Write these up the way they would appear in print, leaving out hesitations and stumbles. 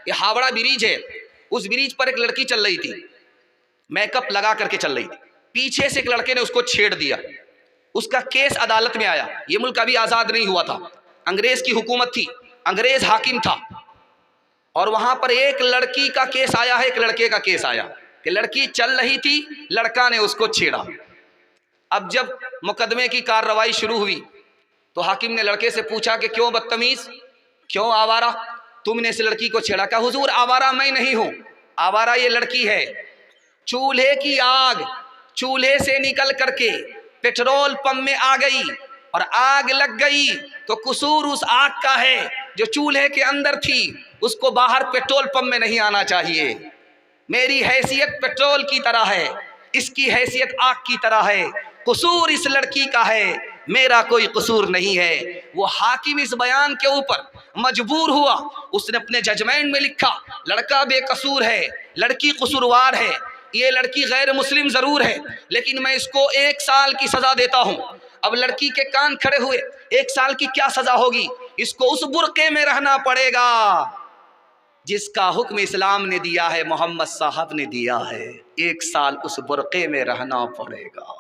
ये हावड़ा ब्रिज है, उस ब्रिज पर एक लड़की चल रही थी, मेकअप लगा करके चल रही थी। पीछे से एक लड़के ने उसको छेड़ दिया, उसका केस अदालत में आया। ये मुल्क अभी आज़ाद नहीं हुआ था, अंग्रेज की हुकूमत थी, अंग्रेज हाकिम था, और वहां पर एक लड़की का केस आया है, एक लड़के का केस आया कि लड़की चल रही थी, लड़का ने उसको छेड़ा। अब जब मुकदमे की कार्रवाई शुरू हुई तो हाकिम ने लड़के से पूछा कि क्यों बदतमीज, क्यों आवारा, तुमने इस लड़की को छेड़ा? कहा हुजूर आवारा मैं नहीं हूं, आवारा ये लड़की है। चूल्हे की आग चूल्हे से निकल करके पेट्रोल पंप में आ गई और आग लग गई तो कसूर उस आग का है जो चूल्हे के अंदर थी, उसको बाहर पेट्रोल पंप में नहीं आना चाहिए। मेरी हैसियत पेट्रोल की तरह है, इसकी हैसियत आग की तरह है, कसूर इस लड़की का है, मेरा कोई कसूर नहीं है। वो हाकिम इस बयान के ऊपर मजबूर हुआ, उसने अपने जजमेंट में लिखा लड़का बेकसूर है, लड़की कसूरवार है, ये लड़की गैर मुस्लिम जरूर है लेकिन मैं इसको 1 साल की सजा देता हूं। अब लड़की के कान खड़े हुए, 1 साल की क्या सजा होगी? इसको उस बुर्के में रहना पड़ेगा जिसका हुक्म इस्लाम ने दिया है, मोहम्मद साहब ने दिया है। 1 साल उस बुर्के में रहना पड़ेगा।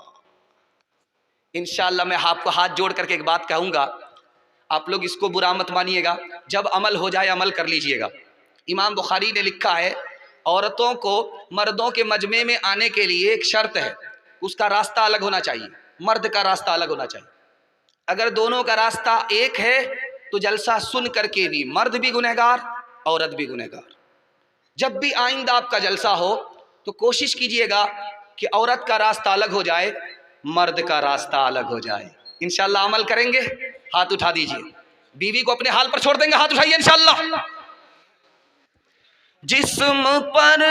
इंशाअल्लाह मैं आपको हाथ जोड़ करके एक बात कहूँगा, आप लोग इसको बुरा मत मानिएगा, जब अमल हो जाए अमल कर लीजिएगा। इमाम बुखारी ने लिखा है औरतों को मर्दों के मजमे में आने के लिए एक शर्त है, उसका रास्ता अलग होना चाहिए, मर्द का रास्ता अलग होना चाहिए। अगर दोनों का रास्ता एक है तो जलसा सुन करके भी मर्द भी गुनहगार, औरत भी गुनहगार। जब भी आइंदा आपका जलसा हो तो कोशिश कीजिएगा कि औरत का रास्ता अलग हो जाए, मर्द का रास्ता अलग हो जाए। इंशाअल्लाह अमल करेंगे? हाथ उठा दीजिए। बीवी को अपने हाल पर छोड़ देंगे? हाथ उठाइए इंशाअल्लाह। जिस्म पर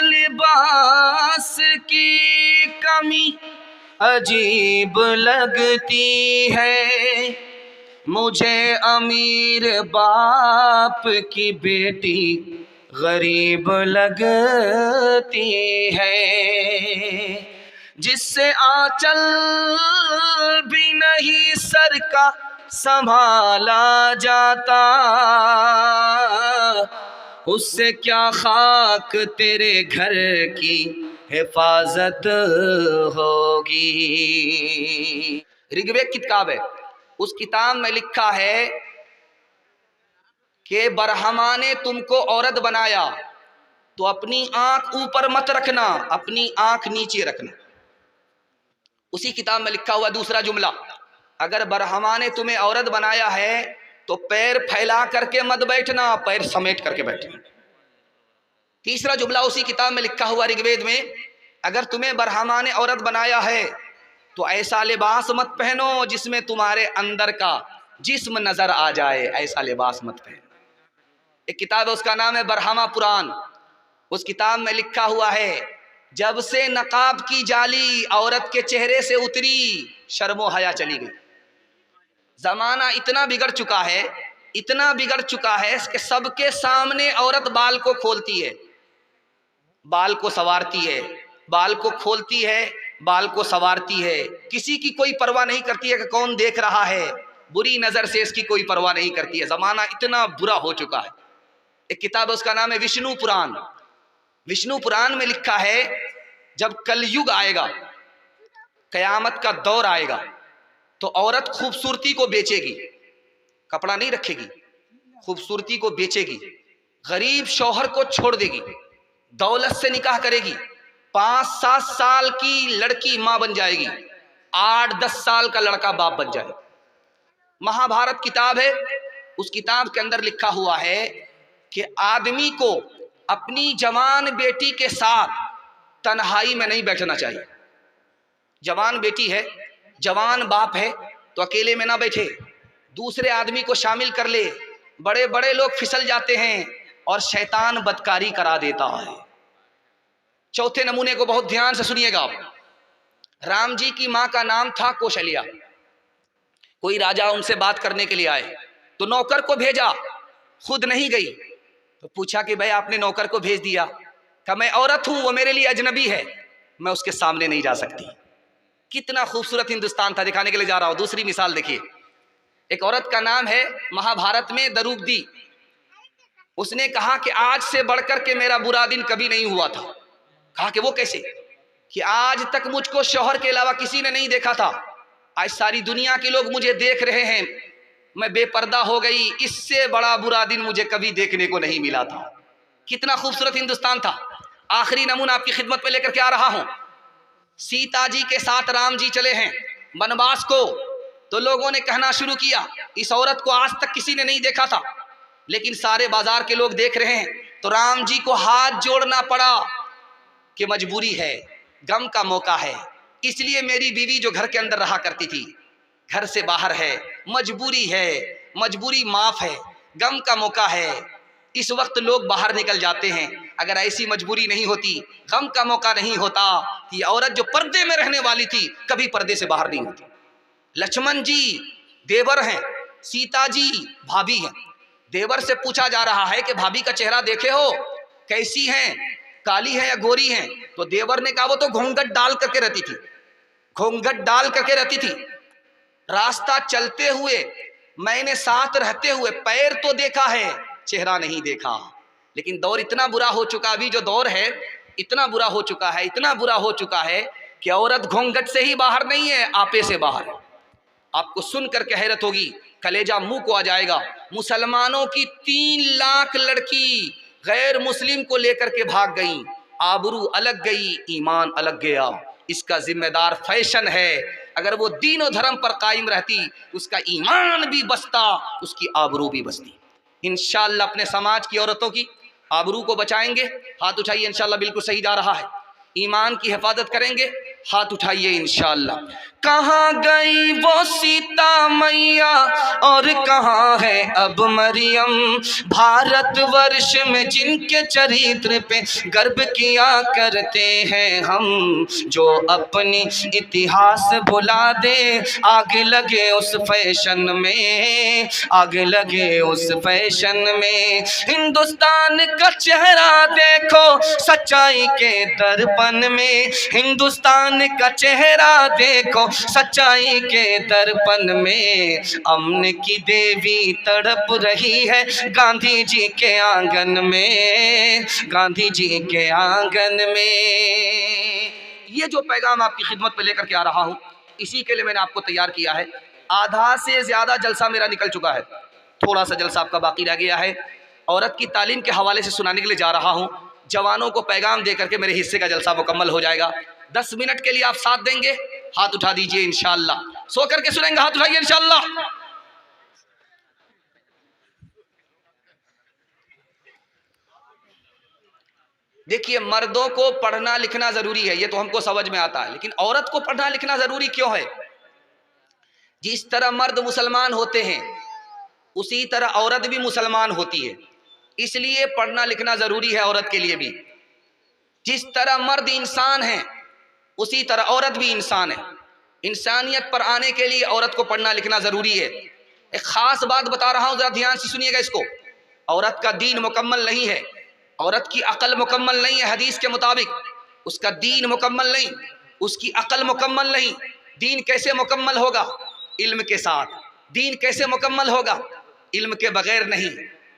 लिबास की कमी अजीब लगती है, मुझे अमीर बाप की बेटी गरीब लगती है, जिससे आंचल भी नहीं सर का संभाला जाता, उससे क्या खाक तेरे घर की हिफाजत होगी। ऋग्वेद की किताब है, उस किताब में लिखा है कि बरहमा ने तुमको औरत बनाया तो अपनी आंख ऊपर मत रखना, अपनी आंख नीचे रखना। उसी किताब में लिखा हुआ दूसरा जुमला, अगर बरहमा ने तुम्हें औरत बनाया है तो पैर फैला करके मत बैठना, पैर समेट करके बैठना। तीसरा जुमला उसी किताब में लिखा हुआ ऋग्वेद में, अगर तुम्हें बरहमा ने औरत बनाया है तो ऐसा लिबास मत पहनो जिसमें तुम्हारे अंदर का जिस्म नजर आ जाए, ऐसा लिबास मत पहनो। एक किताब है उसका नाम है बरहमा पुराण, उस किताब में लिखा हुआ है जब से नकाब की जाली औरत के चेहरे से उतरी शर्मो हया चली गई। जमाना इतना बिगड़ चुका है, इतना बिगड़ चुका है कि सबके सामने औरत बाल को खोलती है, बाल को संवारती है, बाल को खोलती है, बाल को संवारती है, किसी की कोई परवाह नहीं करती है कि कौन देख रहा है, बुरी नजर से इसकी कोई परवाह नहीं करती है। जमाना इतना बुरा हो चुका है। एक किताब है उसका नाम है विष्णु पुराण। विष्णु पुराण में लिखा है जब कलयुग आएगा, कयामत का दौर आएगा तो औरत खूबसूरती को बेचेगी, कपड़ा नहीं रखेगी, खूबसूरती को बेचेगी, गरीब शौहर को छोड़ देगी, दौलत से निकाह करेगी, 5-7 साल की लड़की मां बन जाएगी, 8-10 साल का लड़का बाप बन जाएगा। महाभारत किताब है, उस किताब के अंदर लिखा हुआ है कि आदमी को अपनी जवान बेटी के साथ तन्हाई में नहीं बैठना चाहिए। जवान बेटी है, जवान बाप है तो अकेले में ना बैठे, दूसरे आदमी को शामिल कर ले। बड़े बड़े लोग फिसल जाते हैं और शैतान बदकारी करा देता है। चौथे नमूने को बहुत ध्यान से सुनिएगा आप। राम जी की मां का नाम था कौशल्या। कोई राजा उनसे बात करने के लिए आए तो नौकर को भेजा, खुद नहीं गई। तो पूछा कि भाई आपने नौकर को भेज दिया? कहा मैं औरत हूं, वो मेरे लिए अजनबी है, मैं उसके सामने नहीं जा सकती। कितना खूबसूरत हिंदुस्तान था, दिखाने के लिए जा रहा हूं। दूसरी मिसाल देखिए, एक औरत का नाम है महाभारत में द्रौपदी। उसने कहा कि आज से बढ़कर के मेरा बुरा दिन कभी नहीं हुआ था। कहा कि वो कैसे? कि आज तक मुझको शौहर के अलावा किसी ने नहीं देखा था, आज सारी दुनिया के लोग मुझे देख रहे हैं, मैं बेपर्दा हो गई, इससे बड़ा बुरा दिन मुझे कभी देखने को नहीं मिला था। कितना खूबसूरत हिंदुस्तान था। आखिरी नमूना आपकी खिदमत में लेकर के आ रहा हूं। सीता जी के साथ राम जी चले हैं वनवास को, तो लोगों ने कहना शुरू किया इस औरत को आज तक किसी ने नहीं देखा था, लेकिन सारे बाजार के लोग देख रहे हैं। तो राम जी को हाथ जोड़ना पड़ा कि मजबूरी है, गम का मौका है, इसलिए मेरी बीवी जो घर के अंदर रहा करती थी घर से बाहर है, मजबूरी है, मजबूरी माफ है, गम का मौका है, इस वक्त लोग बाहर निकल जाते हैं। अगर ऐसी मजबूरी नहीं होती, गम का मौका नहीं होता, ये औरत जो पर्दे में रहने वाली थी कभी पर्दे से बाहर नहीं होती। लक्ष्मण जी देवर हैं, सीता जी भाभी हैं। देवर से पूछा जा रहा है कि भाभी का चेहरा देखे हो, कैसी हैं, काली है या गोरी हैं? तो देवर ने कहा वो तो घूंघट डाल करके रहती थी, घूंघट डाल करके रहती थी। रास्ता चलते हुए मैंने साथ रहते हुए पैर तो देखा है, चेहरा नहीं देखा। लेकिन दौर इतना बुरा हो चुका, अभी जो दौर है इतना बुरा हो चुका है, इतना बुरा हो चुका है कि औरत घूंघट से ही बाहर नहीं है, आपे से बाहर है। आपको सुनकर के हैरत होगी, कलेजा मुंह को आ जाएगा। मुसलमानों की 3 लाख लड़की गैर मुस्लिम को लेकर के भाग गई, आबरू अलग गई, ईमान अलग गया। इसका जिम्मेदार फैशन है। अगर वो दीन और धर्म पर कायम रहती, उसका ईमान भी बचता, उसकी आबरू भी बचती। इंशाअल्लाह अपने समाज की औरतों की आबरू को बचाएंगे, हाथ उठाइए। इंशाअल्लाह बिल्कुल सही जा रहा है। ईमान की हिफाजत करेंगे, हाथ उठाइए इंशाअल्लाह। कहाँ गई वो सीता मैया और कहाँ है अब मरियम, भारतवर्ष में जिनके चरित्र पे गर्व किया करते हैं हम, जो अपनी इतिहास भुला दे, आग लगे उस फैशन में, आग लगे उस फैशन में। हिंदुस्तान का चेहरा देखो सच्चाई के दर्पण में, हिंदुस्तान का चेहरा देखो सच्चाई के दर्पण में। अमन की देवी तड़प रही है गांधी जी के आंगन में, गांधी जी के आंगन में। ये जो पैगाम आपकी खिदमत पे लेकर के आ रहा हूँ, इसी के लिए मैंने आपको तैयार किया है। आधा से ज्यादा जलसा मेरा निकल चुका है, थोड़ा सा जलसा आपका बाकी रह गया है। औरत की तालीम के हवाले से सुनाने के लिए जा रहा हूँ। जवानों को पैगाम दे करके मेरे हिस्से का जलसा मुकम्मल हो जाएगा। 10 मिनट के लिए आप साथ देंगे, हाथ उठा दीजिए इंशाअल्लाह। सो करके सुनेंगे, हाथ उठाइए इंशाअल्लाह। देखिए, मर्दों को पढ़ना लिखना जरूरी है, ये तो हमको समझ में आता है, लेकिन औरत को पढ़ना लिखना जरूरी क्यों है? जिस तरह मर्द मुसलमान होते हैं उसी तरह औरत भी मुसलमान होती है, इसलिए पढ़ना लिखना जरूरी है औरत के लिए भी। जिस तरह मर्द इंसान है उसी तरह औरत भी इंसान है। इंसानियत पर आने के लिए औरत को पढ़ना लिखना जरूरी है। एक खास बात बता रहा हूं, जरा ध्यान से सुनिएगा इसको। औरत का दीन मुकम्मल नहीं है, औरत की अकल मुकम्मल नहीं है। हदीस के मुताबिक उसका दीन मुकम्मल नहीं, उसकी अकल मुकम्मल नहीं। दीन कैसे मुकम्मल होगा? इल्म के साथ। दीन कैसे मुकम्मल होगा? इल्म के बगैर नहीं।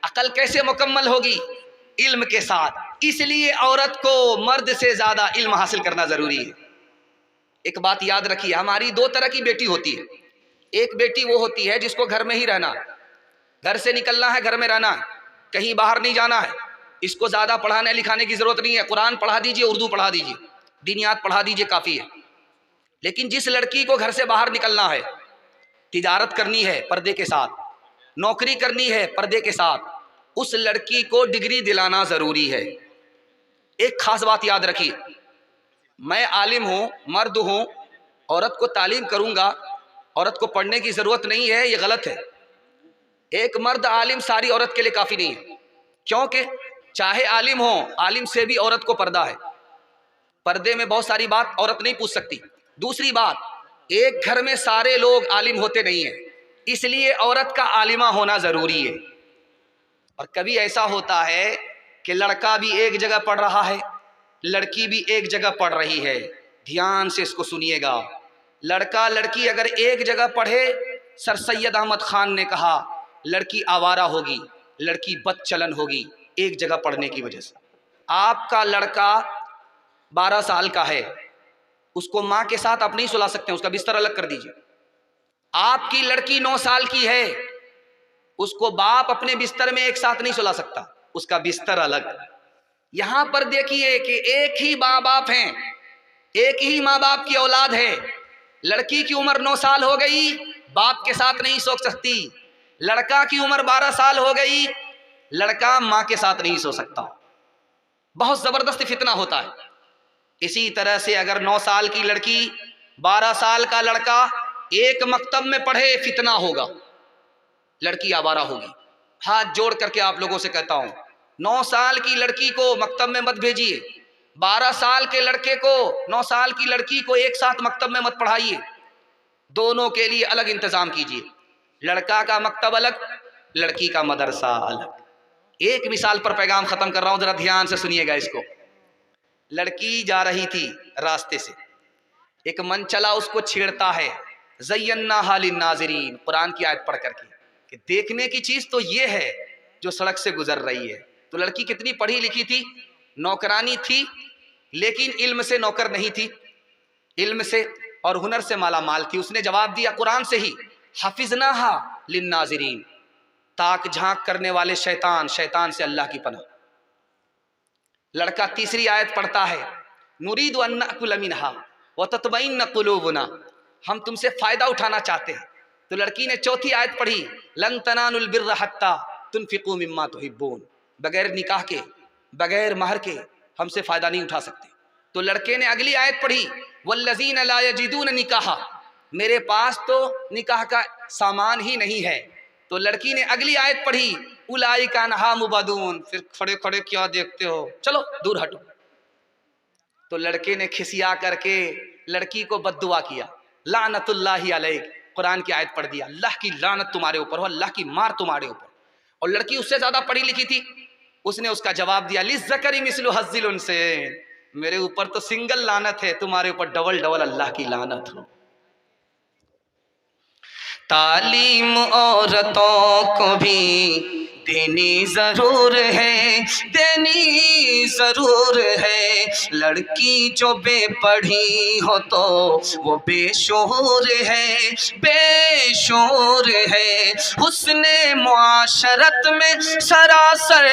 अकल कैसे मुकम्मल होगी? इल्म के साथ। इसलिए औरत को मर्द से ज्यादा इल्म हासिल करना जरूरी है। एक बात याद रखिए, हमारी 2 तरह की बेटी होती है। एक बेटी वो होती है जिसको घर में ही रहना है, घर से निकलना है, घर में रहना है, कहीं बाहर नहीं जाना है। इसको ज्यादा पढ़ाने लिखाने की जरूरत नहीं है, कुरान पढ़ा दीजिए, उर्दू पढ़ा दीजिए, दीनियात पढ़ा दीजिए, काफी है। लेकिन जिस लड़की को घर से बाहर निकलना है, तिजारत करनी है पर्दे के साथ, नौकरी करनी है पर्दे के साथ, उस लड़की को डिग्री दिलाना जरूरी है। एक खास बात याद रखिए, मैं आलिम हूँ, मर्द हूँ, औरत को तालीम करूँगा, औरत को पढ़ने की ज़रूरत नहीं है, ये गलत है। एक मर्द आलिम सारी औरत के लिए काफ़ी नहीं है, क्योंकि चाहे आलिम हो, आलिम से भी औरत को पर्दा है। पर्दे में बहुत सारी बात औरत नहीं पूछ सकती। दूसरी बात, एक घर में सारे लोग आलिम होते नहीं हैं, इसलिए औरत का आलिमा होना ज़रूरी है। और कभी ऐसा होता है कि लड़का भी एक जगह पढ़ रहा है, लड़की भी एक जगह पढ़ रही है। ध्यान से इसको सुनिएगा। लड़का लड़की अगर एक जगह पढ़े, सर सैयद अहमद खान ने कहा लड़की आवारा होगी, लड़की बदचलन होगी एक जगह पढ़ने की वजह से। आपका लड़का 12 साल का है, उसको माँ के साथ आप नहीं सुला सकते, उसका बिस्तर अलग कर दीजिए। आपकी लड़की 9 साल की है, उसको बाप अपने बिस्तर में एक साथ नहीं सुला सकता, उसका बिस्तर अलग। यहां पर देखिए कि एक ही माँ बाप हैं, एक ही माँ बाप की औलाद है। लड़की की उम्र 9 साल हो गई, बाप के साथ नहीं सो सकती। लड़का की उम्र 12 साल हो गई, लड़का माँ के साथ नहीं सो सकता। बहुत जबरदस्त फितना होता है। इसी तरह से अगर 9 साल की लड़की 12 साल का लड़का एक मकतब में पढ़े, फितना होगा, लड़की आवारा होगी। हाथ जोड़ करके आप लोगों से कहता हूं, 9 साल की लड़की को मकतब में मत भेजिए, 12 साल के लड़के को, 9 साल की लड़की को एक साथ मकतब में मत पढ़ाइए, दोनों के लिए अलग इंतजाम कीजिए। लड़का का मकतब अलग, लड़की का मदरसा अलग। एक मिसाल पर पैगाम खत्म कर रहा हूं, जरा ध्यान से सुनिएगा इसको। लड़की जा रही थी रास्ते से, एक मन चला उसको छेड़ता है, ज़य्यन्नाहा लिन्नाज़िरीन, कुरान की आयत पढ़ करके कि देखने की चीज तो ये है जो सड़क से गुजर रही है। तो लड़की कितनी पढ़ी लिखी थी, नौकरानी थी, लेकिन इल्म से नौकर नहीं थी, इल्म से और हुनर से माला माल थी। उसने जवाब दिया कुरान से ही, हफिज़नाहा लिन्नाज़िरीन, ताक झांक करने वाले शैतान, शैतान से अल्लाह की पनाह। लड़का तीसरी आयत पढ़ता है, नुरीदु अन नअकुल मिनहा व ततमइन्न कुलूबुना, हम तुमसे फायदा उठाना चाहते हैं। तो लड़की ने चौथी आयत पढ़ी, लन तनालुल बिर्र हत्ता तुनफिकू मिम्मा तुहिब्बून, बगैर निकाह के, बगैर महर के हमसे फायदा नहीं उठा सकते। तो लड़के ने अगली आयत पढ़ी, वल्लज़ीना ला यजिदून निकाहा, मेरे पास तो निकाह का सामान ही नहीं है। तो लड़की ने अगली आयत पढ़ी, उलाइका नहा मुबादून, फिर खड़े खड़े क्या देखते हो, चलो दूर हटो। तो लड़के ने खिसिया करके लड़की को बद्दुआ किया, लानतुल्लाहि अलैक, कुरान की आयत पढ़ दिया, अल्लाह की लानत तुम्हारे ऊपर हो, अल्लाह की मार तुम्हारे ऊपर। और लड़की उससे ज्यादा पढ़ी लिखी थी, उसने उसका जवाब दिया, लिज़्ज़करी मिस्लु हज़्ज़िल उन्सैन, मेरे ऊपर तो सिंगल लानत है, तुम्हारे ऊपर डबल डबल अल्लाह की लानत हो। तालीम औरतों को भी देनी जरूर है, देनी जरूर है। लड़की जो बेपढ़ी हो तो वो बेशूर है, बेशूर है। हुस्ने मुआशरत में सरासर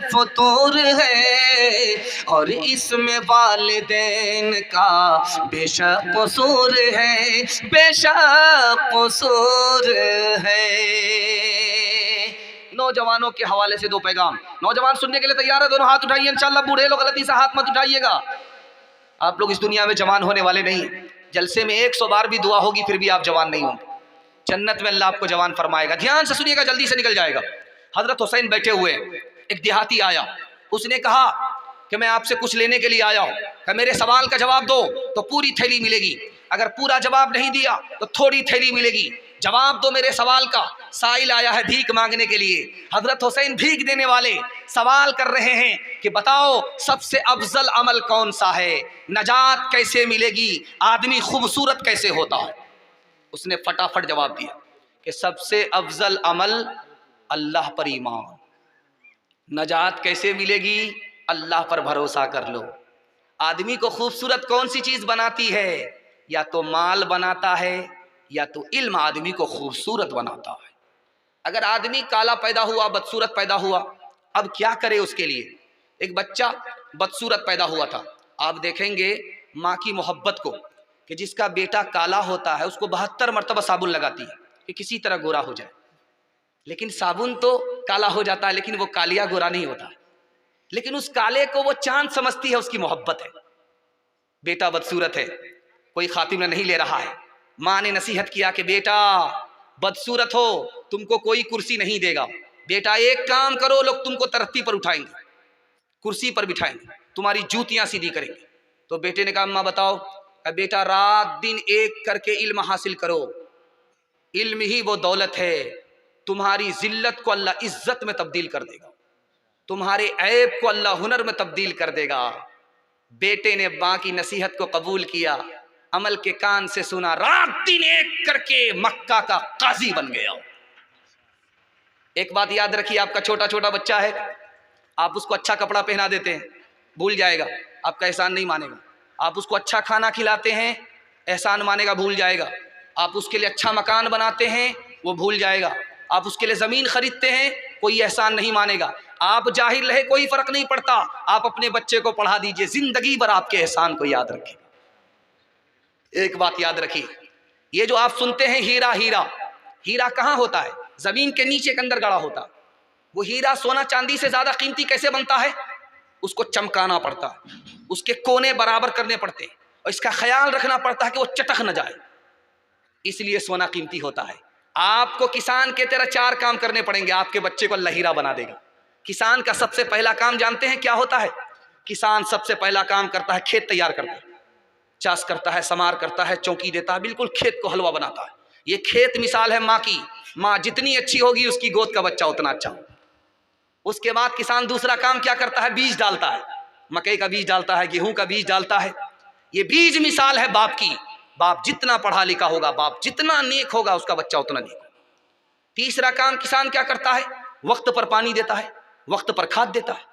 फतूर है, और इसमें वालिदैन का बेशक कसूर है, बेशक कसूर है। नौजवानों के हवाले से 2 पैगाम। नौजवान सुनने के लिए तैयार है? दोनों हाथ उठाइए इंशाल्लाह। बूढ़े लोग गलती से हाथ मत उठाइएगा, आप लोग इस दुनिया में जवान होने वाले नहीं। जलसे में 100 बार भी दुआ होगी फिर भी आप जवान नहीं होंगे। जन्नत में अल्लाह आपको जवान फरमाएगा। ध्यान से सुनिएगा, जल्दी से निकल जाएगा। हजरत हुसैन बैठे हुए, एक देहाती आया, उसने कहा कि मैं आपसे कुछ लेने के लिए आया हूं, कि मेरे सवाल का जवाब दो तो पूरी थैली मिलेगी, अगर पूरा जवाब नहीं दिया तो थोड़ी थैली मिलेगी, जवाब दो मेरे सवाल का। साइल आया है भीख मांगने के लिए। हजरत हुसैन भीख देने वाले सवाल कर रहे हैं कि बताओ सबसे अफजल अमल कौन सा है, नजात कैसे मिलेगी, आदमी खूबसूरत कैसे होता है। उसने फटाफट जवाब दिया कि सबसे अफजल अमल अल्लाह पर ईमान। नजात कैसे मिलेगी, अल्लाह पर भरोसा कर लो। आदमी को खूबसूरत कौन सी चीज बनाती है, या तो माल बनाता है या तो इल्म आदमी को खूबसूरत बनाता है। अगर आदमी काला पैदा हुआ, बदसूरत पैदा हुआ, अब क्या करे उसके लिए। एक बच्चा बदसूरत पैदा हुआ था, आप देखेंगे माँ की मोहब्बत को, कि जिसका बेटा काला होता है उसको 72 मरतबा साबुन लगाती है कि किसी तरह गोरा हो जाए, लेकिन साबुन तो काला हो जाता है लेकिन वो कालिया गोरा नहीं होता। लेकिन उस काले को वो चांद समझती है, उसकी मोहब्बत है। बेटा बदसूरत है, कोई खातिम नहीं ले रहा है, माँ ने नसीहत किया कि बेटा बदसूरत हो तुमको कोई कुर्सी नहीं देगा, बेटा एक काम करो, लोग तुमको तरक्की पर उठाएंगे, कुर्सी पर बिठाएंगे, तुम्हारी जूतियां सीधी करेंगे। तो बेटे ने कहा अम्मा बताओ। बेटा रात दिन एक करके इल्म हासिल करो, इल्म ही वो दौलत है, तुम्हारी जिल्लत को अल्लाह इज्जत में तब्दील कर देगा, तुम्हारे ऐब को अल्लाह हुनर में तब्दील कर देगा। बेटे ने मां की नसीहत को कबूल किया, अमल के कान से सुना, रात दिन एक करके मक्का का काजी बन गया। एक बात याद रखिए, आपका छोटा छोटा बच्चा है, आप उसको अच्छा कपड़ा पहना देते हैं, भूल जाएगा, आपका एहसान नहीं मानेगा। आप उसको अच्छा खाना खिलाते हैं, एहसान मानेगा, भूल जाएगा। आप उसके लिए अच्छा मकान बनाते हैं, वो भूल जाएगा। आप उसके लिए ज़मीन खरीदते हैं, कोई एहसान नहीं मानेगा। आप जाहिल रहे कोई फ़र्क नहीं पड़ता, आप अपने बच्चे को पढ़ा दीजिए, ज़िंदगी भर आपके एहसान को याद रखेगा। एक बात याद रखिए, ये जो आप सुनते हैं हीरा हीरा, हीरा कहाँ होता है? ज़मीन के नीचे के अंदर गड़ा होता है। वो हीरा सोना चांदी से ज़्यादा कीमती कैसे बनता है? उसको चमकाना पड़ता है, उसके कोने बराबर करने पड़ते हैं, और इसका ख्याल रखना पड़ता है कि वो चटक न जाए, इसलिए सोना कीमती होता है। आपको किसान के तरह 4 काम करने पड़ेंगे, आपके बच्चे को अल्लाह हीरा बना देगा। किसान का सबसे पहला काम जानते हैं क्या होता है? किसान सबसे पहला काम करता है, खेत तैयार करता है, चाष करता है, समार करता है, चौकी देता है, बिल्कुल खेत को हलवा बनाता है। ये खेत मिसाल है माँ की, माँ जितनी अच्छी होगी उसकी गोद का बच्चा उतना अच्छा होगा। उसके बाद किसान दूसरा काम क्या करता है? बीज डालता है, मकई का बीज डालता है, गेहूं का बीज डालता है। ये बीज मिसाल है बाप की। बाप जितना पढ़ा लिखा होगा, बाप जितना नेक होगा, उसका बच्चा उतना नेक होगा। तीसरा काम किसान क्या करता है? वक्त पर पानी देता है, वक्त पर खाद देता है।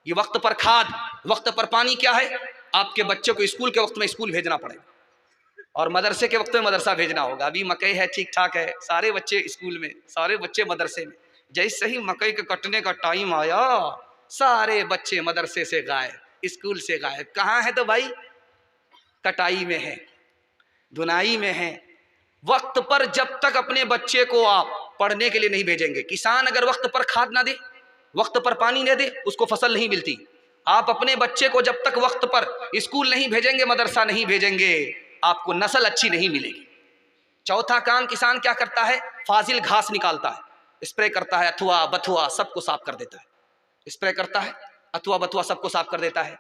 ये वक्त पर खाद, वक्त पर पानी क्या है? आपके बच्चे को स्कूल के वक्त में स्कूल भेजना पड़ेगा, और मदरसे के वक्त में मदरसा भेजना होगा। अभी मकई है, ठीक ठाक है, सारे बच्चे स्कूल में, सारे बच्चे मदरसे में। जैसे ही मकई के कटने का टाइम आया, सारे बच्चे मदरसे से गायब, स्कूल से गायब। कहाँ है? तो भाई कटाई में है, धुनाई में है। वक्त पर जब तक अपने बच्चे को आप पढ़ने के लिए नहीं भेजेंगे, किसान अगर वक्त पर खाद ना दे, वक्त पर पानी न दे, उसको फसल नहीं मिलती। आप अपने बच्चे को जब तक वक्त पर स्कूल नहीं भेजेंगे, मदरसा नहीं भेजेंगे, आपको नस्ल अच्छी नहीं मिलेगी। चौथा काम किसान क्या करता है? फाजिल घास निकालता है, स्प्रे करता है, अथवा बथुआ सबको साफ कर देता है। स्प्रे करता है, अथवा बथुआ सबको साफ कर देता है।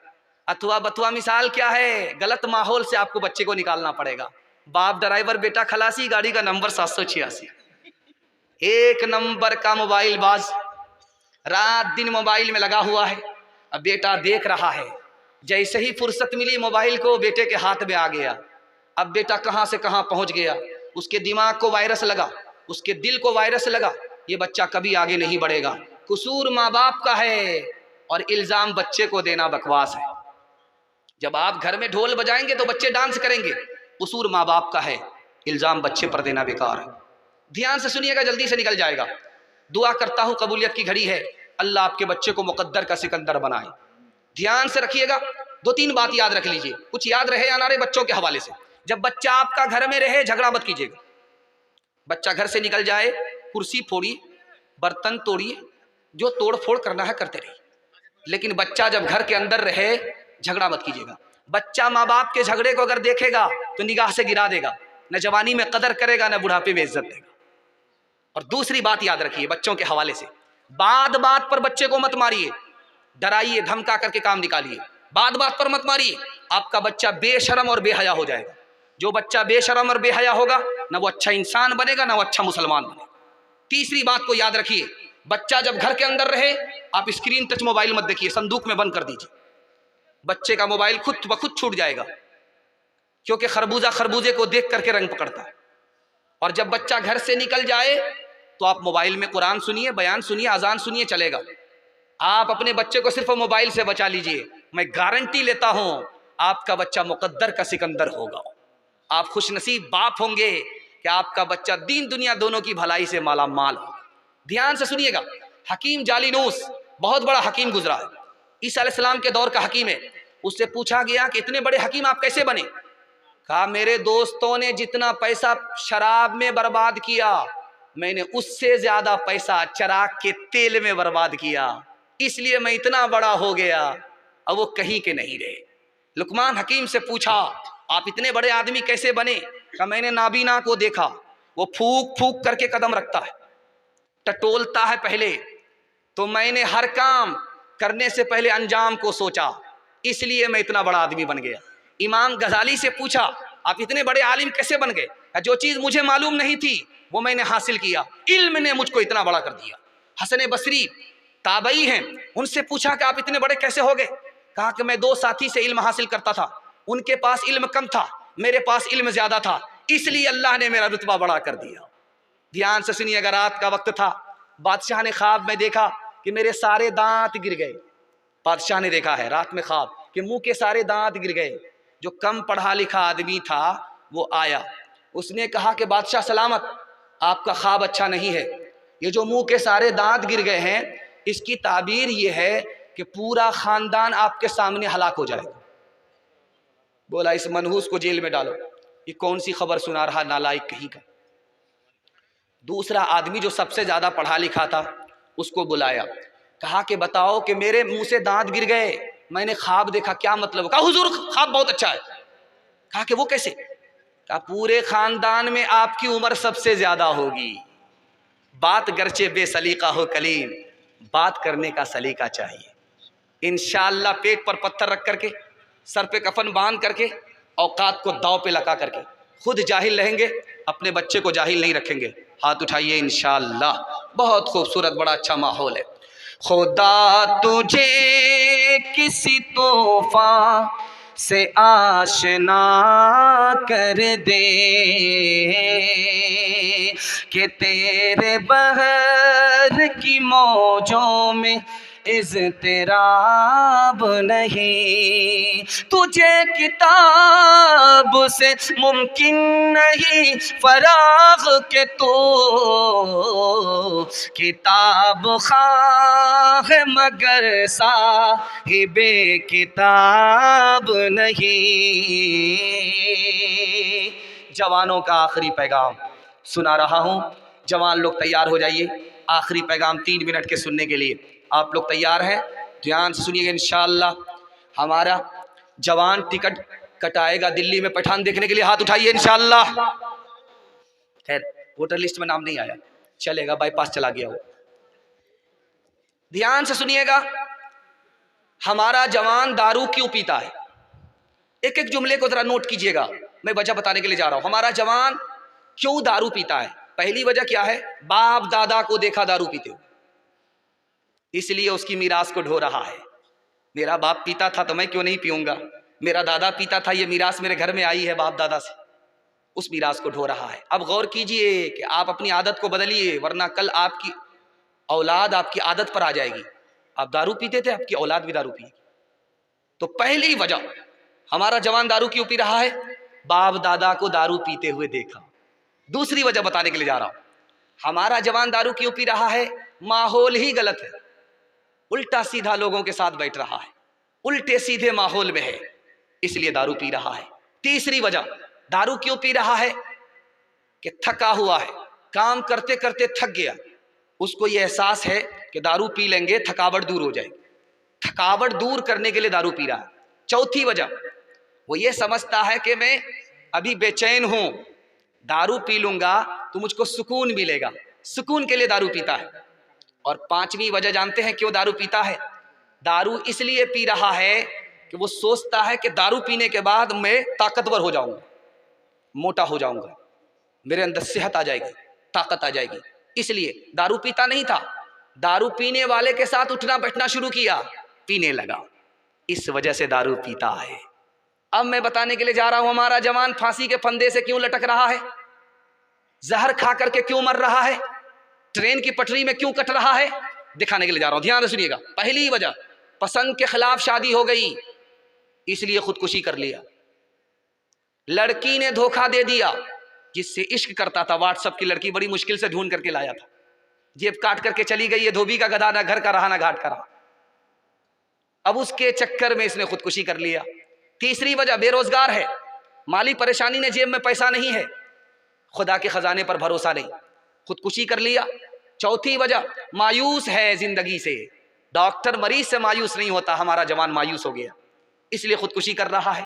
अथवा बथुआ मिसाल क्या है? गलत माहौल से आपको बच्चे को निकालना पड़ेगा। बाप ड्राइवर, बेटा खलासी, गाड़ी का नंबर 786, एक नंबर का मोबाइल बाज, रात दिन मोबाइल में लगा हुआ है। अब बेटा देख रहा है, जैसे ही फुर्सत मिली मोबाइल को बेटे के हाथ में आ गया। अब बेटा कहां से कहां पहुंच गया, उसके दिमाग को वायरस लगा, उसके दिल को वायरस लगा, ये बच्चा कभी आगे नहीं बढ़ेगा। कसूर माँ बाप का है, और इल्जाम बच्चे को देना बकवास है। जब आप घर में ढोल बजाएंगे तो बच्चे डांस करेंगे, कसूर माँ बाप का है, इल्जाम बच्चे पर देना बेकार है। ध्यान से सुनिएगा, जल्दी से निकल जाएगा। दुआ करता हूं, कबूलियत की घड़ी है, अल्लाह आपके बच्चे को मुकद्दर का सिकंदर बनाए। ध्यान से रखिएगा, 2-3 बात याद रख लीजिए, कुछ याद रहे या ना रहे बच्चों के हवाले से। जब बच्चा आपका घर में रहे, झगड़ा मत कीजिएगा। बच्चा घर से निकल जाए, कुर्सी फोड़िए, बर्तन तोड़िए, जो तोड़ फोड़ करना है करते रहिए, लेकिन बच्चा जब घर के अंदर रहे, झगड़ा मत कीजिएगा। बच्चा माँ बाप के झगड़े को अगर देखेगा तो निगाह से गिरा देगा, न जवानी में कदर करेगा, न बुढ़ापे में इज्जत देगा। और दूसरी बात याद रखिए बच्चों के हवाले से, बात बात पर बच्चे को मत मारिए, डराइए, धमका करके काम निकालिए। बात बात पर मत मारिए, आपका बच्चा बेशरम और बेहया हो जाएगा। जो बच्चा बेशरम और बेहया होगा, ना वो अच्छा इंसान बनेगा, ना वो अच्छा मुसलमान बनेगा। तीसरी बात को याद रखिए, बच्चा जब घर के अंदर रहे, आप स्क्रीन टच मोबाइल मत देखिए, संदूक में बंद कर दीजिए। बच्चे का मोबाइल खुद ब खुद छूट जाएगा, क्योंकि खरबूजा खरबूजे को देख करके रंग पकड़ता है। और जब बच्चा घर से निकल जाए तो आप मोबाइल में कुरान सुनिए, बयान सुनिए, अजान सुनिए, चलेगा। आप अपने बच्चे को सिर्फ मोबाइल से बचा लीजिए, मैं गारंटी लेता हूं आपका बच्चा मुकद्दर का सिकंदर होगा। आप खुशनसीब बाप होंगे कि आपका बच्चा दीन दुनिया दोनों की भलाई से माला माल हो। ध्यान से सुनिएगा, हकीम जालिनूस बहुत बड़ा हकीम गुजरा है, ईसा अलैहिस्सलाम के दौर का हकीम है। उससे पूछा गया कि इतने बड़े हकीम आप कैसे बने? कहा, मेरे दोस्तों ने जितना पैसा शराब में बर्बाद किया, मैंने उससे ज्यादा पैसा चिराग के तेल में बर्बाद किया, इसलिए मैं इतना बड़ा हो गया। अब वो कहीं के नहीं रहे। लुकमान हकीम से पूछा, आप इतने बड़े आदमी कैसे बने? कहा, मैंने नाबीना को देखा, वो फूक फूक करके कदम रखता है, टटोलता है पहले, तो मैंने हर काम करने से पहले अंजाम को सोचा, इसलिए मैं इतना बड़ा आदमी बन गया। इमाम गजाली से पूछा, आप इतने बड़े आलिम कैसे बन गए? जो चीज मुझे मालूम नहीं थी वो मैंने हासिल किया, इल्म ने मुझको इतना बड़ा कर दिया। हसन बसरी ताबई हैं, उनसे पूछा कि आप इतने बड़े कैसे हो गए? कहा कि मैं 2 साथी से इल्म हासिल करता था, उनके पास इल्म कम था, मेरे पास इल्म ज्यादा था, इसलिए अल्लाह ने मेरा रुतबा बड़ा कर दिया। ध्यान से सुनिए, अगर रात का वक्त था, बादशाह ने ख्वाब में देखा कि मेरे सारे दांत गिर गए। बादशाह ने देखा है रात में ख्वाब कि मुंह के सारे दांत गिर गए। जो कम पढ़ा लिखा आदमी था वो आया, उसने कहा कि बादशाह सलामत, आपका ख्वाब अच्छा नहीं है। ये जो मुंह के सारे दांत गिर गए हैं, इसकी ताबीर ये है कि पूरा खानदान आपके सामने हलाक हो जाएगा। बोला इस मनहूस को जेल में डालो, ये कौन सी खबर सुना रहा नालायक कहीं का। दूसरा आदमी जो सबसे ज्यादा पढ़ा लिखा था उसको बुलाया, कहा कि बताओ कि मेरे मुंह से दांत गिर गए, मैंने ख्वाब देखा, क्या मतलब। कहा हुजूर ख्वाब बहुत अच्छा है। कहा कि वो कैसे। कहा पूरे खानदान में आपकी उम्र सबसे ज्यादा होगी, बात गर्चे बेसलीका हो कलीम, बात करने का सलीका चाहिए। इंशाअल्लाह पेट पर पत्थर रख करके, सर पे कफन बांध करके, औकात को दाव पे लगा करके खुद जाहिल रहेंगे, अपने बच्चे को जाहिल नहीं रखेंगे। हाथ उठाइए इंशाअल्लाह। बहुत खूबसूरत, बड़ा अच्छा माहौल है। खुदा तुझे किसी तोहफा से आशना कर दे कि तेरे बहर की मौजों में इज़्तिराब नहीं, तुझे किताब से मुमकिन नहीं फराग के तो किताब ख़्वाह मगर साहिबे किताब नहीं। जवानों का आखिरी पैगाम सुना रहा हूँ। जवान लोग तैयार हो जाइए, आखिरी पैगाम 3 मिनट के सुनने के लिए। आप लोग तैयार हैं? ध्यान से सुनिएगा। इंशाअल्लाह हमारा जवान टिकट कटाएगा दिल्ली में पठान देखने के लिए। हाथ उठाइए इंशाअल्लाह। खैर वोटर लिस्ट में नाम नहीं आया, चलेगा, बाईपास चला गया वो। ध्यान से सुनिएगा, हमारा जवान दारू क्यों पीता है? एक एक जुमले को जरा नोट कीजिएगा, मैं वजह बताने के लिए जा रहा हूं। हमारा जवान क्यों दारू पीता है? पहली वजह क्या है? बाप दादा को देखा दारू पीते हो, इसलिए उसकी मीरास को ढो रहा है। मेरा बाप पीता था तो मैं क्यों नहीं पीऊंगा, मेरा दादा पीता था, ये मीरास मेरे घर में आई है बाप दादा से, उस मीरास को ढो रहा है। अब गौर कीजिए कि आप अपनी आदत को बदलिए, वरना कल आपकी औलाद आपकी आदत पर आ जाएगी। आप दारू पीते थे, आपकी औलाद भी दारू पिएगी। तो पहली वजह हमारा जवान दारू क्यों पी रहा है? बाप दादा को दारू पीते हुए देखा। दूसरी वजह बताने के लिए जा रहा हूं, हमारा जवान दारू क्यों पी रहा है? माहौल ही गलत है, उल्टा सीधा लोगों के साथ बैठ रहा है, उल्टे सीधे माहौल में है, इसलिए दारू पी रहा है। तीसरी वजह दारू क्यों पी रहा है कि थका हुआ है, काम करते करते थक गया, उसको यह एहसास है कि दारू पी लेंगे थकावट दूर हो जाएगी, थकावट दूर करने के लिए दारू पी रहा है। चौथी वजह वो ये समझता है कि मैं अभी बेचैन हूं, दारू पी लूंगा तो मुझको सुकून मिलेगा, सुकून के लिए दारू पीता है। और पांचवी वजह जानते हैं क्यों दारू पीता है? दारू इसलिए पी रहा है कि वो सोचता है कि दारू पीने के बाद मैं ताकतवर हो जाऊंगा, मोटा हो जाऊंगा, मेरे अंदर सेहत आ जाएगी, ताकत आ जाएगी, इसलिए दारू पीता नहीं था। दारू पीने वाले के साथ उठना बैठना शुरू किया, पीने लगा, इस वजह से दारू पीता है। अब मैं बताने के लिए जा रहा हूं, हमारा जवान फांसी के फंदे से क्यों लटक रहा है, जहर खा करके क्यों मर रहा है, ट्रेन की पटरी में क्यों कट रहा है, दिखाने के लिए जा रहा हूं। ध्यान से सुनिएगा। पहली वजह पसंद के खिलाफ शादी हो गई, इसलिए खुदकुशी कर लिया। लड़की ने धोखा दे दिया, जिससे इश्क करता था, व्हाट्सएप की लड़की बड़ी मुश्किल से ढूंढ करके लाया था, जेब काट करके चली गई, ये धोबी का गधा, ना घर का रहा ना घाट का रहा। अब उसके चक्कर में इसने खुदकुशी कर लिया। तीसरी वजह बेरोजगार है, माली परेशानी ने, जेब में पैसा नहीं है, खुदा के खजाने पर भरोसा नहीं, खुदकुशी कर लिया। चौथी वजह मायूस है जिंदगी से, डॉक्टर मरीज से मायूस नहीं होता, हमारा जवान मायूस हो गया, इसलिए खुदकुशी कर रहा है।